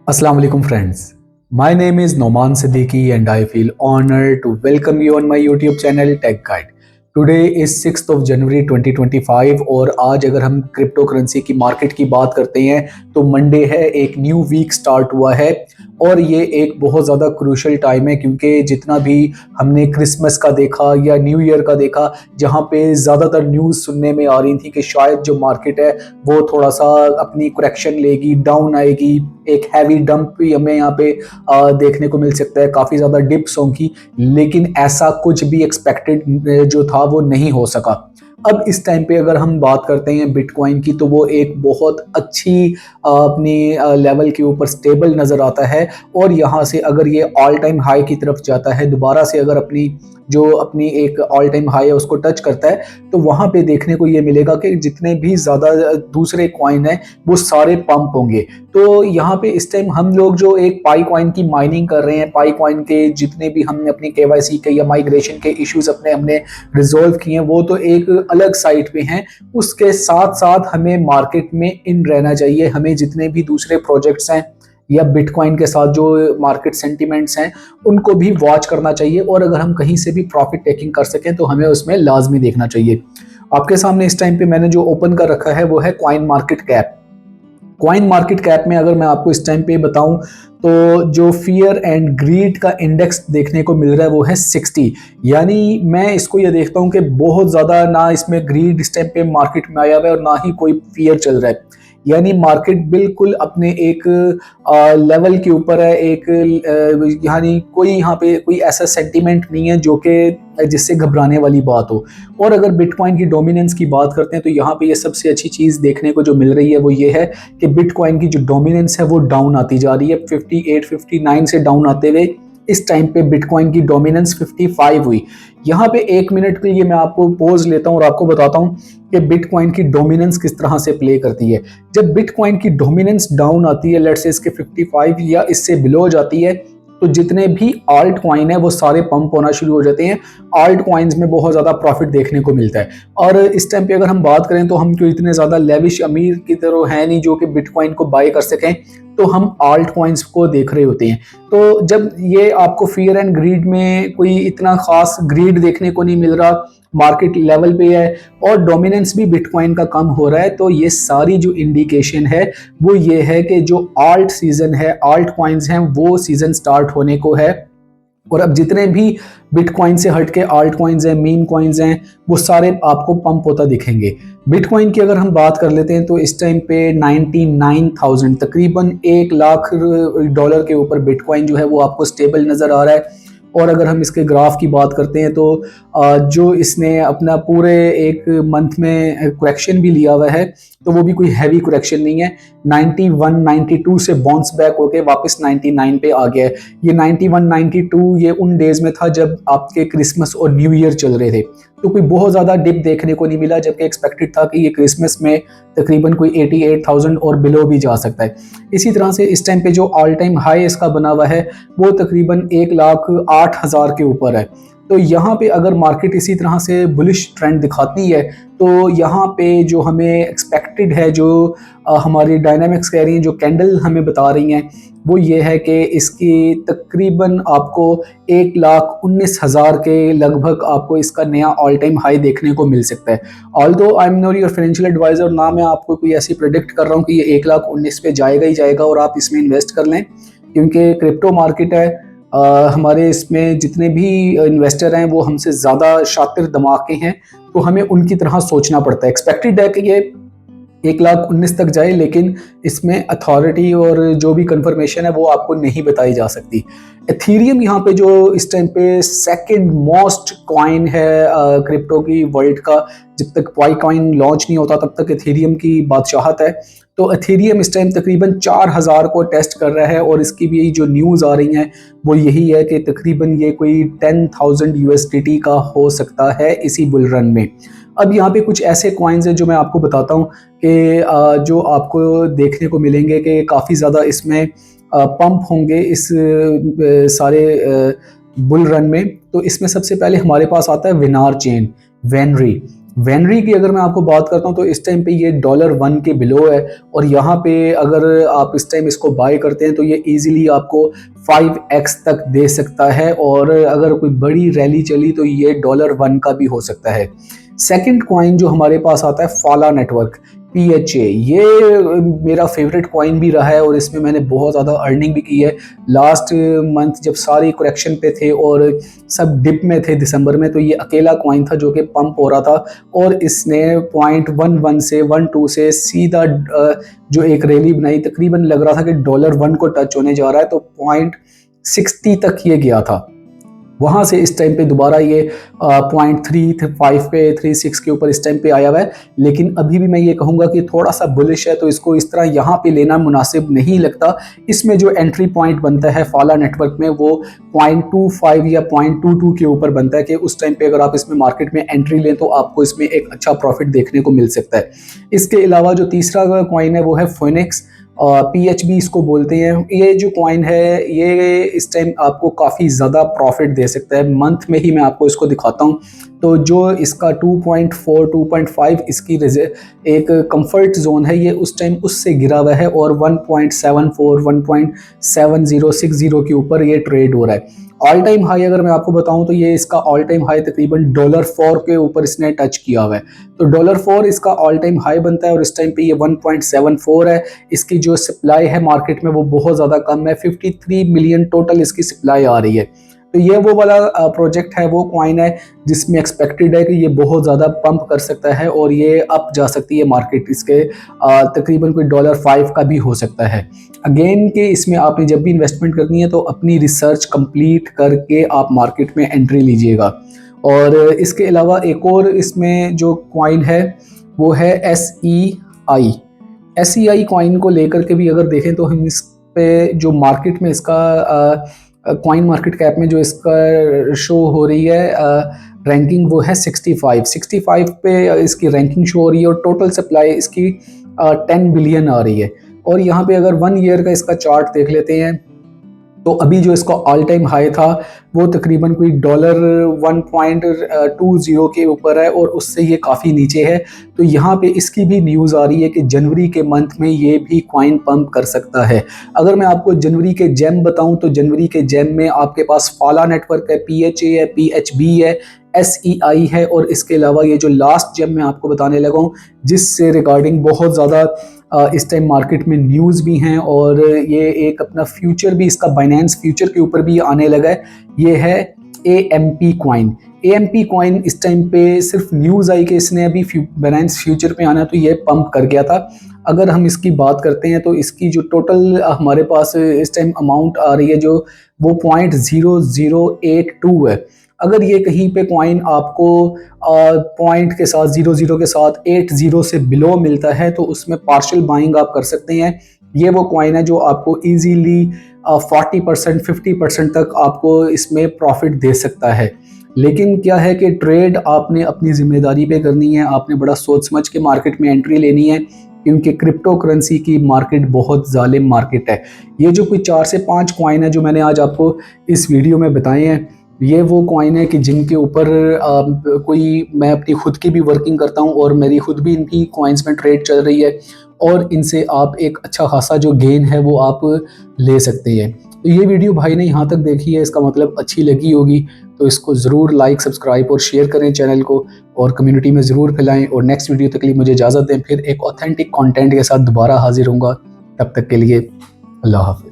Assalamu alaikum friends. My name is Noman Siddiqui and I feel honored to welcome you on my YouTube channel Tech Guide. Today is 6th of January 2025 और आज अगर हम crypto currency की market की बात करते हैं तो मंडे है, एक न्यू वीक स्टार्ट हुआ है और ये एक बहुत ज़्यादा क्रूशल टाइम है क्योंकि जितना भी हमने क्रिसमस का देखा या न्यू ईयर का देखा, जहाँ पे ज़्यादातर न्यूज़ सुनने में आ रही थी कि शायद जो मार्केट है वो थोड़ा सा अपनी करेक्शन लेगी, डाउन आएगी, एक हैवी डंप भी हमें यहाँ पे देखने को मिल सकता है, काफ़ी ज़्यादा डिप्स होंगी, लेकिन ऐसा कुछ भी एक्सपेक्टेड जो था वो नहीं हो सका। अब इस टाइम पे अगर हम बात करते हैं बिटकॉइन की तो वो एक बहुत अच्छी अपनी लेवल के ऊपर स्टेबल नज़र आता है और यहाँ से अगर ये ऑल टाइम हाई की तरफ जाता है, दोबारा से अगर अपनी एक ऑल टाइम हाई है उसको टच करता है तो वहाँ पे देखने को ये मिलेगा कि जितने भी ज़्यादा दूसरे कॉइन हैं वो सारे पंप होंगे। तो यहाँ पे इस टाइम हम लोग जो एक पाई कॉइन की माइनिंग कर रहे हैं, पाई कॉइन के जितने भी हमने अपनी केवाईसी के या माइग्रेशन के इश्यूज हमने रिजॉल्व किए हैं वो तो एक अलग साइट पे हैं। उसके साथ साथ हमें मार्केट में इन रहना चाहिए, हमें जितने भी दूसरे प्रोजेक्ट्स हैं या बिटकॉइन के साथ जो मार्केट सेंटिमेंट्स हैं उनको भी वॉच करना चाहिए और अगर हम कहीं से भी प्रॉफिट टेकिंग कर सकें तो हमें उसमें लाजमी देखना चाहिए। आपके सामने इस टाइम पे मैंने जो ओपन कर रखा है वो है coin market cap. Coin market cap में अगर मैं आपको इस टाइम पे बताऊं तो जो फियर एंड ग्रीड का इंडेक्स देखने को मिल रहा है वो है 60। यानी मैं इसको ये देखता हूं कि बहुत ज़्यादा ना इसमें ग्रीड इस टाइम पे मार्केट में आया हुआ है और ना ही कोई फियर चल रहा है। यानी मार्केट बिल्कुल अपने एक लेवल के ऊपर है, एक यानी कोई यहाँ पे कोई ऐसा सेंटीमेंट नहीं है जो कि जिससे घबराने वाली बात हो। और अगर बिटकॉइन की डोमिनेंस की बात करते हैं तो यहाँ पे ये सबसे अच्छी चीज़ देखने को जो मिल रही है वो ये है कि बिटकॉइन की जो डोमिनेंस है वो डाउन आती जा रही है, 58 59 से डाउन आते हुए इस टाइम पे बिटकॉइन की डोमिनेंस 55 हुई। यहाँ पे एक मिनट के लिए मैं आपको पॉज लेता हूँ और आपको बताता हूँ कि बिटकॉइन की डोमिनेंस किस तरह से प्ले करती है। जब बिटकॉइन की डोमिनेंस डाउन आती है, लेट्स से इसके 55 या इससे बिलो जाती है, तो जितने भी आल्ट कॉइन है वो सारे पंप होना शुरू हो जाते हैं। आल्ट कॉइन्स में बहुत ज़्यादा प्रॉफिट देखने को मिलता है और इस टाइम पे अगर हम बात करें तो हम जो इतने ज़्यादा लेविश अमीर की तरह हैं नहीं जो कि बिटकॉइन को बाय कर सकें, तो हम आल्ट कॉइन्स को देख रहे होते हैं। तो जब ये आपको फियर एंड ग्रीड में कोई इतना खास ग्रीड देखने को नहीं मिल रहा, मार्केट लेवल पे है और डोमिनेंस भी बिटकॉइन का कम हो रहा है, तो ये सारी जो इंडिकेशन है वो ये है कि जो आल्ट सीजन है, आल्ट कॉइन्स हैं, वो सीजन स्टार्ट होने को है। और अब जितने भी बिटकॉइन से हट के आल्ट कॉइन्स हैं, मीम कॉइन्स हैं, वो सारे आपको पंप होता दिखेंगे। बिटकॉइन की अगर हम बात कर लेते हैं तो इस टाइम पे 99,000 तकरीबन 1 लाख डॉलर के ऊपर बिटकॉइन जो है वो आपको स्टेबल नज़र आ रहा है। और अगर हम इसके ग्राफ की बात करते हैं तो जो इसने अपना पूरे एक मंथ में करेक्शन भी लिया हुआ है तो वो भी कोई हैवी करेक्शन नहीं है। 91 92 से बाउंस बैक होके वापस 99 पे आ गया है। ये 91 92 ये उन डेज में था जब आपके क्रिसमस और न्यू ईयर चल रहे थे, तो कोई बहुत ज़्यादा डिप देखने को नहीं मिला, जबकि एक्सपेक्टेड था कि ये क्रिसमस में तकरीबन कोई 88,000 और बिलो भी जा सकता है। इसी तरह से इस टाइम पे जो ऑल टाइम हाई इसका बना हुआ है वो तकरीबन 1,08,000 के ऊपर है। तो यहाँ पे अगर मार्केट इसी तरह से बुलिश ट्रेंड दिखाती है तो यहाँ पे जो हमें एक्सपेक्टेड है, जो हमारी डायनामिक्स कह रही हैं, जो कैंडल हमें बता रही हैं, वो ये है कि इसकी तकरीबन आपको 1,19,000 के लगभग आपको इसका नया ऑल टाइम हाई देखने को मिल सकता है। Although I am not your financial adviser, ना मैं आपको कोई ऐसी प्रेडिक्ट कर रहा हूँ कि ये 1,19,000 पे जाएगा ही जाएगा और आप इसमें इन्वेस्ट कर लें, क्योंकि क्रिप्टो मार्केट है। हमारे इसमें जितने भी इन्वेस्टर हैं वो हमसे ज़्यादा शातिर दिमाग के हैं, तो हमें उनकी तरह सोचना पड़ता है। एक्सपेक्टेड है कि ये 1,19,000 तक जाए, लेकिन इसमें अथॉरिटी और जो भी कंफर्मेशन है वो आपको नहीं बताई जा सकती। एथीरियम यहाँ पे जो इस टाइम पे सेकंड मोस्ट कॉइन है क्रिप्टो की वर्ल्ड का, जब तक पाई कॉइन लॉन्च नहीं होता तब तक एथीरियम की बादशाहत है। तो एथीरियम इस टाइम तकरीबन 4,000 को टेस्ट कर रहा है और इसकी भी जो न्यूज़ आ रही हैं वो यही है कि तकरीबन ये कोई 10,000 USDT का हो सकता है इसी बुल रन में। अब यहाँ पे कुछ ऐसे कॉइन्स हैं जो मैं आपको बताता हूँ कि जो आपको देखने को मिलेंगे कि काफ़ी ज़्यादा इसमें पंप होंगे इस सारे बुल रन में। तो इसमें सबसे पहले हमारे पास आता है विनार चेन, वेनरी। वेनरी की अगर मैं आपको बात करता हूँ तो इस टाइम पे ये $1 के बिलो है, और यहाँ पे अगर आप इस टाइम इसको बाय करते हैं तो ये इजीली आपको 5x तक दे सकता है, और अगर कोई बड़ी रैली चली तो ये $1 का भी हो सकता है। सेकंड कॉइन जो हमारे पास आता है फाला नेटवर्क, PHA, ये मेरा फेवरेट कॉइन भी रहा है और इसमें मैंने बहुत ज़्यादा अर्निंग भी की है। लास्ट मंथ जब सारी करेक्शन पे थे और सब डिप में थे दिसंबर में, तो ये अकेला कॉइन था जो कि पंप हो रहा था, और इसने .11 से 12 से सीधा जो एक रैली बनाई, तकरीबन लग रहा था कि $1 को टच होने जा रहा है, तो .60 तक ये गया था। वहाँ से इस टाइम पे दोबारा ये 0.35 पे 36 के ऊपर इस टाइम पे आया हुआ है, लेकिन अभी भी मैं ये कहूँगा कि थोड़ा सा बुलिश है, तो इसको इस तरह यहाँ पे लेना मुनासिब नहीं लगता। इसमें जो एंट्री पॉइंट बनता है फाला नेटवर्क में वो 0.25 या 0.22 के ऊपर बनता है, कि उस टाइम पे अगर आप इसमें मार्केट में एंट्री लें तो आपको इसमें एक अच्छा प्रॉफिट देखने को मिल सकता है। इसके अलावा जो तीसरा कॉइन है वो है फोनिक्स, PHB इसको बोलते हैं। ये जो कॉइन है ये इस टाइम आपको काफ़ी ज़्यादा प्रॉफिट दे सकता है। मंथ में ही मैं आपको इसको दिखाता हूँ, तो जो इसका 2.4 2.5 इसकी एक कंफर्ट जोन है, ये उस टाइम उससे गिरा हुआ है, और 1.74 1.7060 के ऊपर ये ट्रेड हो रहा है। ऑल टाइम हाई अगर मैं आपको बताऊं तो ये इसका ऑल टाइम हाई तकरीबन $4 के ऊपर इसने टच किया हुआ है, तो $4 इसका ऑल टाइम हाई बनता है, और इस टाइम पे ये 1.74 है। इसकी जो सप्लाई है मार्केट में वो बहुत ज़्यादा कम है, 53 मिलियन टोटल इसकी सप्लाई आ रही है। तो ये वो वाला प्रोजेक्ट है, वो कॉइन है जिसमें एक्सपेक्टेड है कि ये बहुत ज़्यादा पंप कर सकता है और ये अप जा सकती है मार्केट, इसके तकरीबन कोई $5 का भी हो सकता है। अगेन कि इसमें आपने जब भी इन्वेस्टमेंट करनी है तो अपनी रिसर्च कंप्लीट करके आप मार्केट में एंट्री लीजिएगा। और इसके अलावा एक और इसमें जो कॉइन है वो है SEI। SEI कॉइन को लेकर के भी अगर देखें तो हम इस पे जो मार्केट में इसका कॉइन मार्केट कैप में जो इसका शो हो रही है रैंकिंग, वो है 65 पे इसकी रैंकिंग शो हो रही है, और टोटल सप्लाई इसकी 10 बिलियन आ रही है। और यहाँ पे अगर 1 ईयर का इसका चार्ट देख लेते हैं तो अभी जो इसका ऑल टाइम हाई था वो तकरीबन कोई $1.20 के ऊपर है, और उससे ये काफ़ी नीचे है। तो यहाँ पे इसकी भी न्यूज़ आ रही है कि जनवरी के मंथ में ये भी कॉइन पंप कर सकता है। अगर मैं आपको जनवरी के जेम बताऊं तो जनवरी के जेम में आपके पास फाला नेटवर्क है, PHA है, PHB है, SEI है, और इसके अलावा ये जो लास्ट जेम मैं आपको बताने लगा हूँ जिससे रिगार्डिंग बहुत ज़्यादा इस टाइम मार्केट में न्यूज़ भी हैं, और ये एक अपना फ्यूचर भी इसका बाइनेंस फ्यूचर के ऊपर भी आने लगा है, ये है AMP कॉइन। AMP कॉइन इस टाइम पे सिर्फ न्यूज़ आई कि इसने अभी बाइनेंस फ्यूचर पे आना, तो ये पंप कर गया था। अगर हम इसकी बात करते हैं तो इसकी जो टोटल हमारे पास इस टाइम अमाउंट आ रही है जो वो 0.0082 है। अगर ये कहीं पे कॉइन आपको पॉइंट के साथ 00 के साथ 80 से बिलो मिलता है तो उसमें पार्शियल बाइंग आप कर सकते हैं। ये वो कॉइन है जो आपको इजीली 40% 50% तक आपको इसमें प्रॉफिट दे सकता है। लेकिन क्या है कि ट्रेड आपने अपनी जिम्मेदारी पे करनी है, आपने बड़ा सोच समझ के मार्केट में एंट्री लेनी है, क्योंकि क्रिप्टो करेंसी की मार्केट बहुत जालिम मार्केट है। ये जो कोई 4 से 5 कॉइन है जो मैंने आज आपको इस वीडियो में बताए हैं, ये वो कॉइन है कि जिनके ऊपर कोई मैं अपनी खुद की भी वर्किंग करता हूँ और मेरी खुद भी इनकी कॉइन्स में ट्रेड चल रही है, और इनसे आप एक अच्छा खासा जो गेन है वो आप ले सकते हैं। तो ये वीडियो भाई ने यहाँ तक देखी है, इसका मतलब अच्छी लगी होगी, तो इसको ज़रूर लाइक सब्सक्राइब और शेयर करें चैनल को, और कम्युनिटी में ज़रूर फैलाएं। और नेक्स्ट वीडियो तक के लिए मुझे इजाज़त दें, फिर एक ऑथेंटिक कंटेंट के साथ दोबारा हाजिर होऊंगा। तब तक के लिए अल्लाह हाफ़िज़।